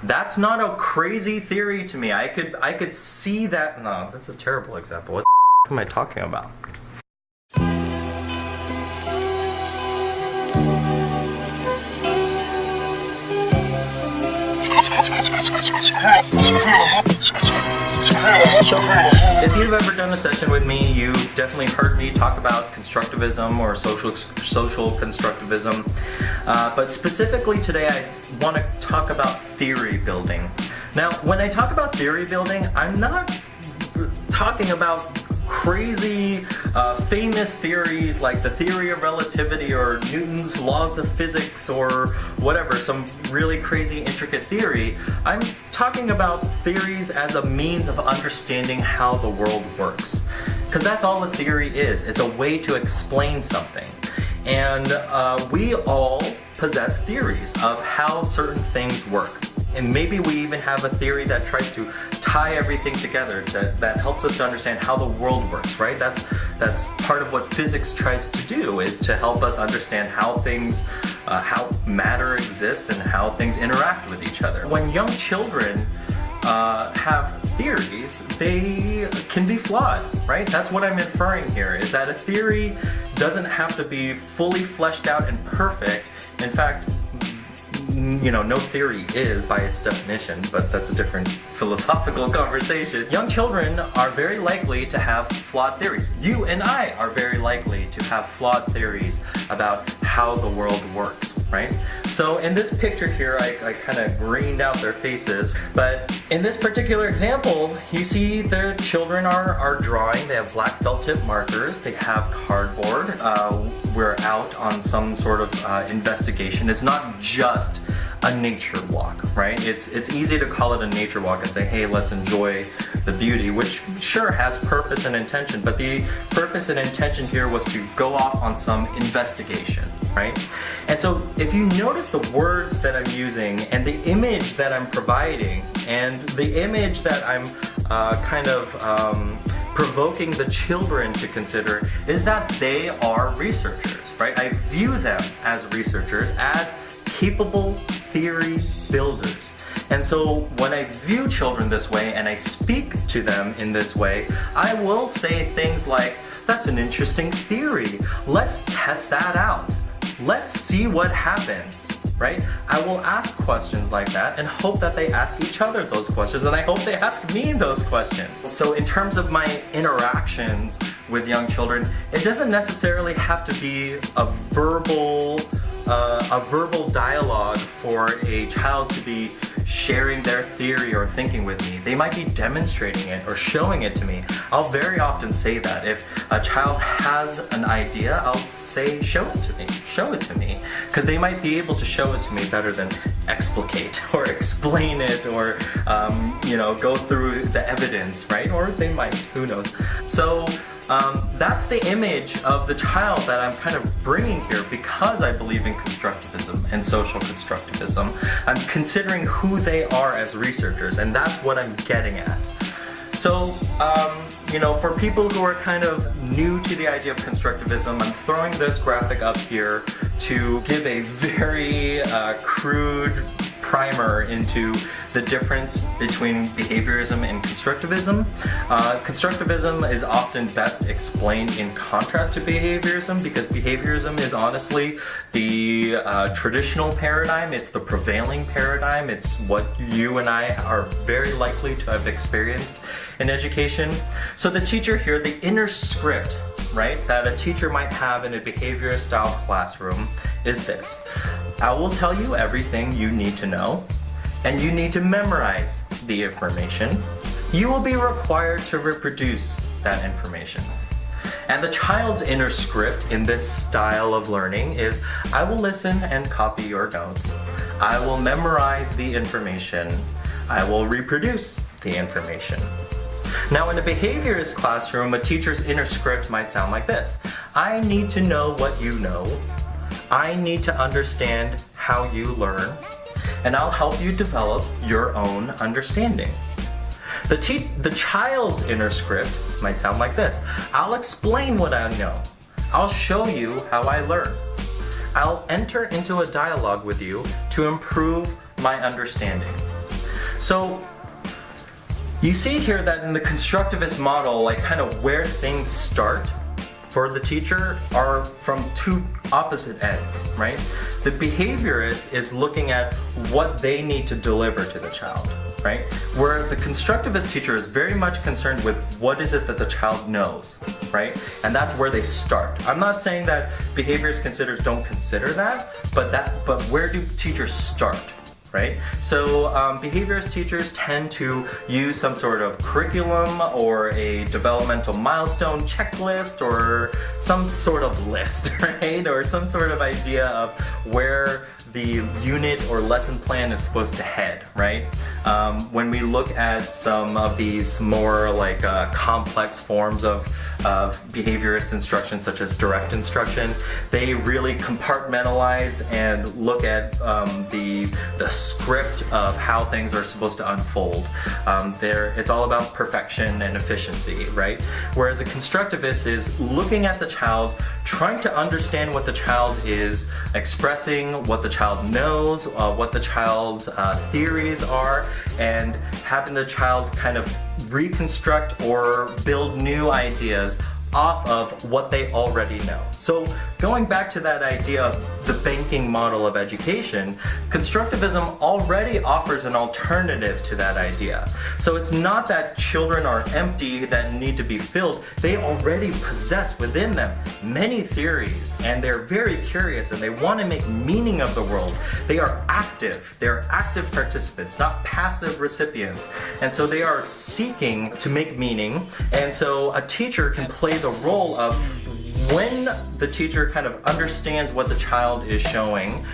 That's not a crazy theory to me. I could see that. No, that's a terrible example. What the am I talking about? So, if you've ever done a session with me, you've definitely heard me talk about constructivism or social constructivism. But specifically today, I want to talk about theory building. Now, when I talk about theory building, I'm not talking about crazy, famous theories like the theory of relativity or Newton's laws of physics or whatever, some really crazy intricate theory. I'm talking about theories as a means of understanding how the world works. Because that's all a theory is. It's a way to explain something. And we all possess theories of how certain things work. And maybe we even have a theory that tries to tie everything together, that helps us to understand how the world works, right? That's part of what physics tries to do, is to help us understand how things, how matter exists and how things interact with each other. When young children have theories, they can be flawed, right? That's what I'm inferring here, is that a theory doesn't have to be fully fleshed out and perfect. In fact, you know, no theory is by its definition, but that's a different philosophical conversation. Young children are very likely to have flawed theories. You and I are very likely to have flawed theories about how the world works, right? So in this picture here, I kind of greened out their faces, but in this particular example, you see the children are drawing. They have black felt tip markers, they have cardboard. We're out on some sort of investigation. It's not just a nature walk, right? It's easy to call it a nature walk and say, hey, let's enjoy the beauty, which sure has purpose and intention, but the purpose and intention here was to go off on some investigation, right? And so if you notice the words that I'm using and the image that I'm providing and the image that I'm provoking the children to consider, is that they are researchers, right? I view them as researchers, as capable theory builders. And so when I view children this way and I speak to them in this way, I will say things like, that's an interesting theory. Let's test that out. Let's see what happens, right? I will ask questions like that and hope that they ask each other those questions, and I hope they ask me those questions. So in terms of my interactions with young children, it doesn't necessarily have to be a verbal dialogue for a child to be sharing their theory or thinking with me. They might be demonstrating it or showing it to me. I'll very often say that. If a child has an idea, I'll say, show it to me. Because they might be able to show it to me better than explicate or explain it or, go through the evidence, right? Or they might, who knows. So, that's the image of the child that I'm kind of bringing here because I believe in constructivism and social constructivism. I'm considering who they are as researchers, and that's what I'm getting at. So, for people who are kind of new to the idea of constructivism, I'm throwing this graphic up here to give a very crude primer into the difference between behaviorism and constructivism. Constructivism is often best explained in contrast to behaviorism because behaviorism is honestly the traditional paradigm. It's the prevailing paradigm. It's what you and I are very likely to have experienced in education. So the teacher here, the inner script, right, that a teacher might have in a behaviorist style classroom is this. I will tell you everything you need to know, and you need to memorize the information. You will be required to reproduce that information. And the child's inner script in this style of learning is, I will listen and copy your notes. I will memorize the information. I will reproduce the information. Now in a behaviorist classroom, a teacher's inner script might sound like this. I need to know what you know. I need to understand how you learn, and I'll help you develop your own understanding. The child's inner script might sound like this. I'll explain what I know. I'll show you how I learn. I'll enter into a dialogue with you to improve my understanding. So you see here that in the constructivist model, like kind of where things start for the teacher are from two opposite ends, right? The behaviorist is looking at what they need to deliver to the child, right? Where the constructivist teacher is very much concerned with what is it that the child knows, right? And that's where they start. I'm not saying that behaviorist considers don't consider that, but where do teachers start? Right? So behaviorist teachers tend to use some sort of curriculum or a developmental milestone checklist or some sort of list, right? Or some sort of idea of where the unit or lesson plan is supposed to head, right? When we look at some of these more like complex forms of behaviorist instruction, such as direct instruction, they really compartmentalize and look at the script of how things are supposed to unfold. It's all about perfection and efficiency, right? Whereas a constructivist is looking at the child, trying to understand what the child is expressing, what the child knows, what the child's theories are, and having the child kind of reconstruct or build new ideas off of what they already know. So going back to that idea of the banking model of education, constructivism already offers an alternative to that idea. So it's not that children are empty that need to be filled. They already possess within them many theories, and they're very curious and they want to make meaning of the world. They are active. They're active participants, not passive recipients. And so they are seeking to make meaning. And so a teacher can play the role of, when the teacher kind of understands what the child is showing,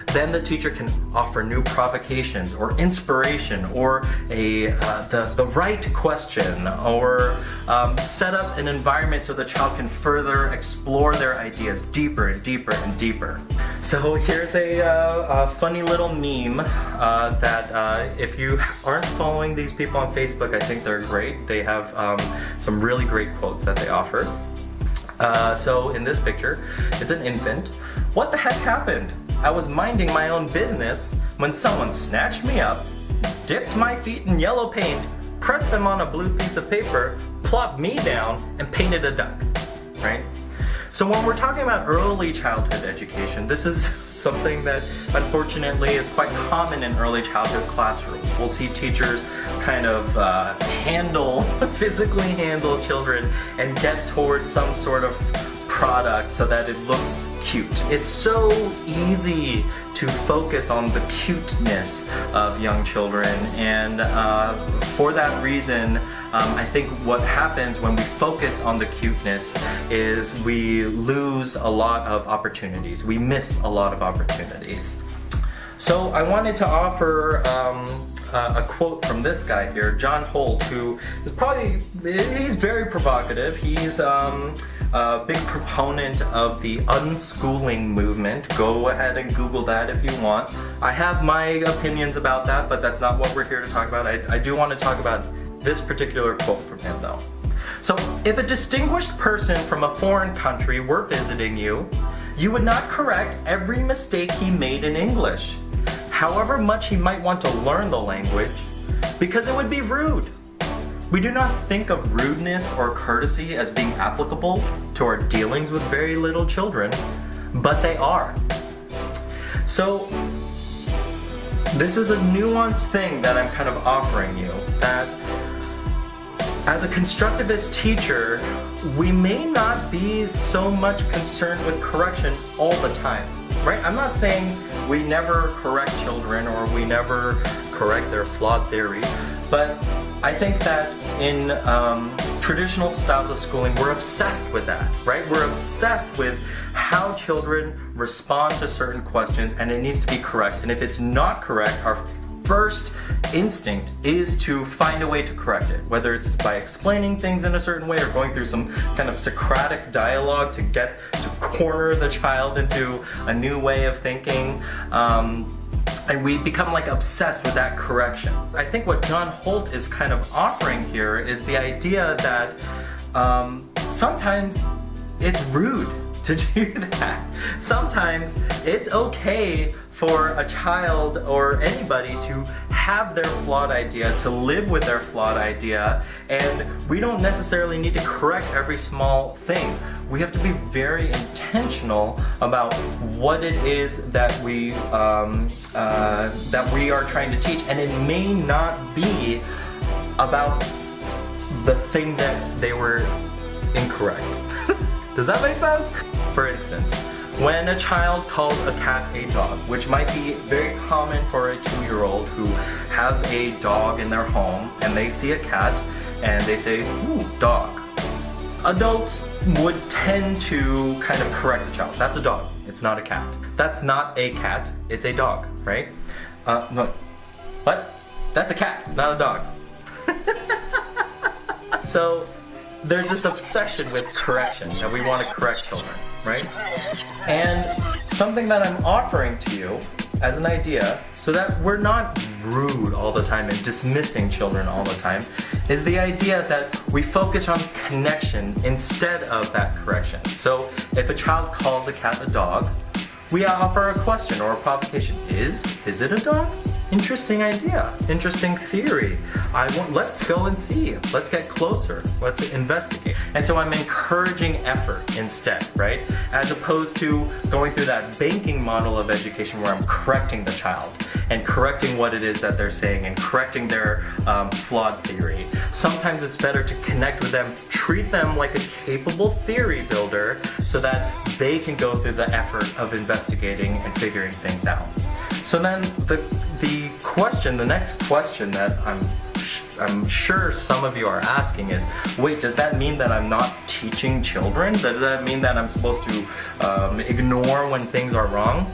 then the teacher can offer new provocations or inspiration or the right question, or set up an environment so the child can further explore their ideas deeper and deeper and deeper. So here's a funny little meme that if you aren't following these people on Facebook, I think they're great. They have some really great quotes that they offer. So in this picture, it's an infant. What the heck happened? I was minding my own business when someone snatched me up, dipped my feet in yellow paint, pressed them on a blue piece of paper, plopped me down, and painted a duck, right? So when we're talking about early childhood education, this is something that unfortunately is quite common in early childhood classrooms. We'll see teachers kind of physically handle children and get towards some sort of product so that it looks cute. It's so easy to focus on the cuteness of young children, and for that reason, I think what happens when we focus on the cuteness is we lose a lot of opportunities. We miss a lot of opportunities. So I wanted to offer a quote from this guy here, John Holt, who is he's very provocative. He's a big proponent of the unschooling movement. Go ahead and Google that if you want. I have my opinions about that, but that's not what we're here to talk about. I do want to talk about this particular quote from him though. So, if a distinguished person from a foreign country were visiting you, you would not correct every mistake he made in English, however much he might want to learn the language, because it would be rude. We do not think of rudeness or courtesy as being applicable to our dealings with very little children, but they are. So, this is a nuanced thing that I'm kind of offering you, that as a constructivist teacher, we may not be so much concerned with correction all the time, right? I'm not saying we never correct children or we never correct their flawed theory, but I think that in traditional styles of schooling, we're obsessed with that, right? We're obsessed with how children respond to certain questions, and it needs to be correct. And if it's not correct, our first instinct is to find a way to correct it, whether it's by explaining things in a certain way or going through some kind of Socratic dialogue to get to corner the child into a new way of thinking. And we become like obsessed with that correction. I think what John Holt is kind of offering here is the idea that sometimes it's rude to do that. Sometimes it's okay for a child or anybody to have their flawed idea, to live with their flawed idea, and we don't necessarily need to correct every small thing. We have to be very intentional about what it is that we are trying to teach, and it may not be about the thing that they were incorrect. Does that make sense? For instance, when a child calls a cat a dog, which might be very common for a 2-year-old who has a dog in their home, and they see a cat and they say, ooh, dog. Adults would tend to kind of correct the child. That's a dog, it's not a cat. That's not a cat, it's a dog, right? No. What? That's a cat, not a dog. So there's this obsession with correction, that we want to correct children, right? And something that I'm offering to you as an idea, so that we're not rude all the time and dismissing children all the time, is the idea that we focus on connection instead of that correction. So if a child calls a cat a dog, we offer a question or a provocation. Is it a dog? Interesting idea, interesting theory. Let's go and see. Let's get closer. Let's investigate. And so I'm encouraging effort instead, right? As opposed to going through that banking model of education where I'm correcting the child and correcting what it is that they're saying and correcting their flawed theory. Sometimes it's better to connect with them, treat them like a capable theory builder so that they can go through the effort of investigating and figuring things out. So then the next question that I'm sure some of you are asking is, wait, does that mean that I'm not teaching children? Does that mean that I'm supposed to ignore when things are wrong?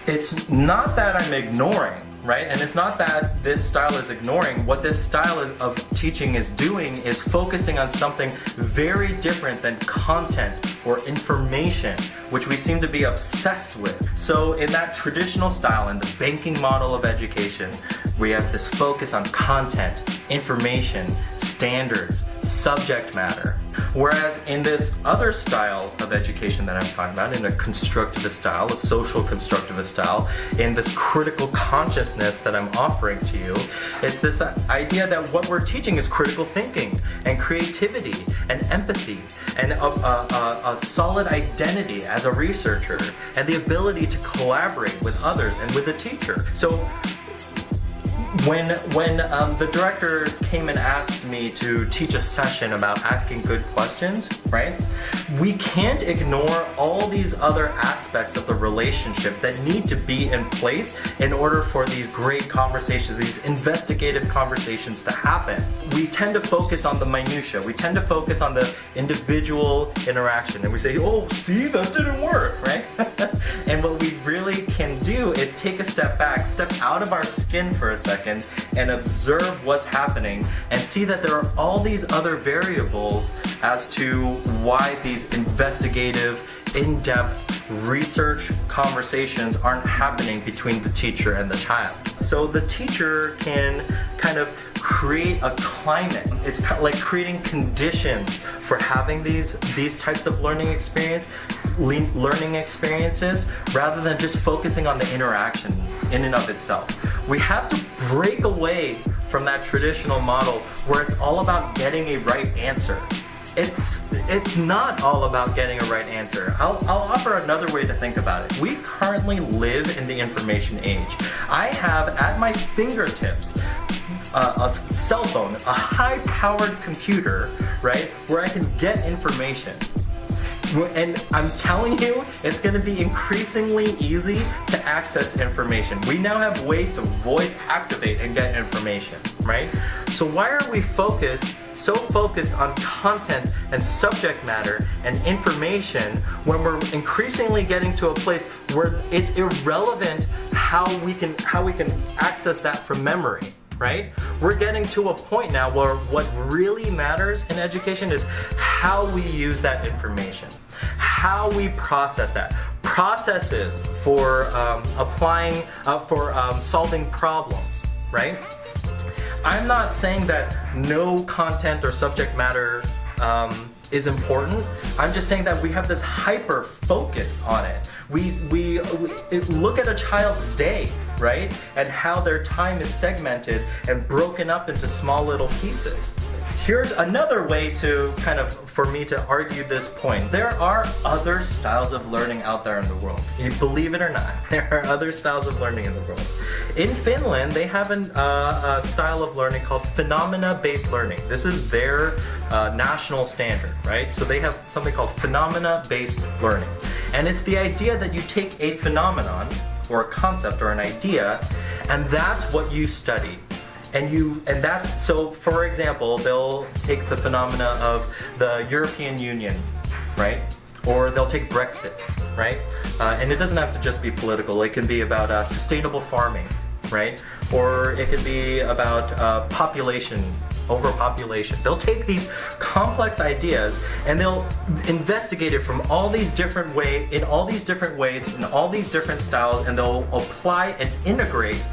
It's not that I'm ignoring, right? And it's not that this style is ignoring. What this style of teaching is doing is focusing on something very different than content or information, which we seem to be obsessed with. So in that traditional style, in the banking model of education, we have this focus on content, information, standards, subject matter. Whereas in this other style of education that I'm talking about, in a constructivist style, a social constructivist style, in this critical consciousness that I'm offering to you, it's this idea that what we're teaching is critical thinking and creativity and empathy and a solid identity as a researcher and the ability to collaborate with others and with a teacher. So when the director came and asked me to teach a session about asking good questions, right? We can't ignore all these other aspects of the relationship that need to be in place in order for these great conversations, these investigative conversations to happen. We tend to focus on the minutia. We tend to focus on the individual interaction, and we say, oh, see, that didn't work, right? And what we really can do is take a step back, step out of our skin for a second, and observe what's happening and see that there are all these other variables as to why these investigative, in-depth research conversations aren't happening between the teacher and the child. So the teacher can kind of create a climate. It's kind of like creating conditions for having these types of learning experiences rather than just focusing on the interaction in and of itself. We have to break away from that traditional model where it's all about getting a right answer. It's not all about getting a right answer. I'll offer another way to think about it. We currently live in the information age. I have at my fingertips a cell phone, a high-powered computer, right, where I can get information. And I'm telling you, it's going to be increasingly easy to access information. We now have ways to voice activate and get information, right? So why are we so focused on content and subject matter and information when we're increasingly getting to a place where it's irrelevant how we can access that from memory? Right? We're getting to a point now where what really matters in education is how we use that information, how we process that. Processes for solving problems, right? I'm not saying that no content or subject matter is important. I'm just saying that we have this hyper focus on it. We look at a child's day, right? And how their time is segmented and broken up into small little pieces. Here's another way to for me to argue this point. There are other styles of learning out there in the world. You believe it or not, there are other styles of learning in the world. In Finland, they have a style of learning called phenomena-based learning. This is their national standard, right? So they have something called phenomena-based learning. And it's the idea that you take a phenomenon, or a concept, or an idea, and that's what you study. So for example, they'll take the phenomena of the European Union, right? Or they'll take Brexit, right? And it doesn't have to just be political. It can be about sustainable farming, right? Or it could be about population, overpopulation. They'll take these complex ideas and they'll investigate it from all these different ways, in all these different styles, and they'll apply and integrate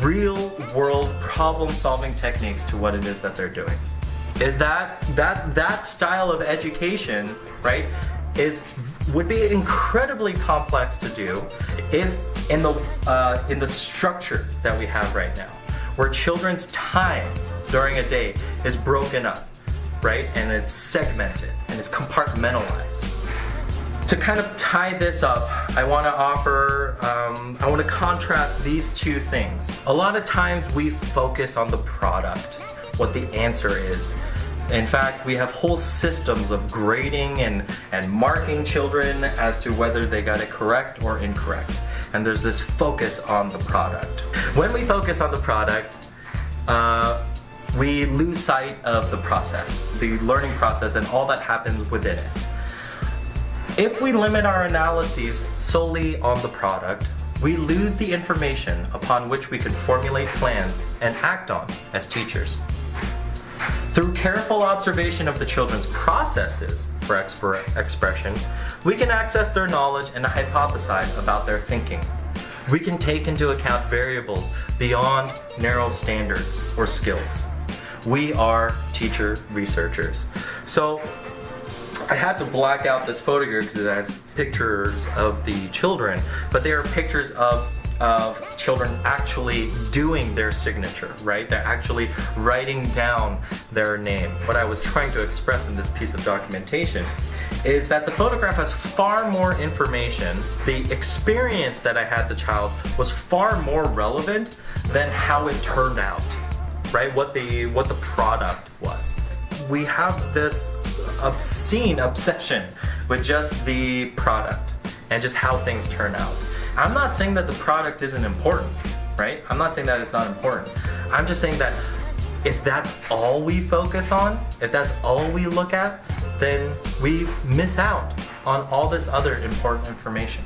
real world problem solving techniques to what it is that they're doing. Is that style of education, right, would be incredibly complex to do if in the structure that we have right now, where children's time during a day is broken up, right, and it's segmented and it's compartmentalized. To kind of tie this up, I want to contrast these two things. A lot of times we focus on the product, what the answer is. In fact, we have whole systems of grading and marking children as to whether they got it correct or incorrect. And there's this focus on the product. When we focus on the product, we lose sight of the process, the learning process, and all that happens within it. If we limit our analyses solely on the product, we lose the information upon which we can formulate plans and act on as teachers. Through careful observation of the children's processes for expression, we can access their knowledge and hypothesize about their thinking. We can take into account variables beyond narrow standards or skills. We are teacher researchers. So I had to black out this photo here because it has pictures of the children, but they are pictures of children actually doing their signature, right? They're actually writing down their name. What I was trying to express in this piece of documentation is that the photograph has far more information. The experience that I had the child was far more relevant than how it turned out, right? What the product was. We have this obscene obsession with just the product and just how things turn out. I'm not saying that the product isn't important, right? I'm not saying that it's not important. I'm just saying that if that's all we focus on, if that's all we look at, then we miss out on all this other important information.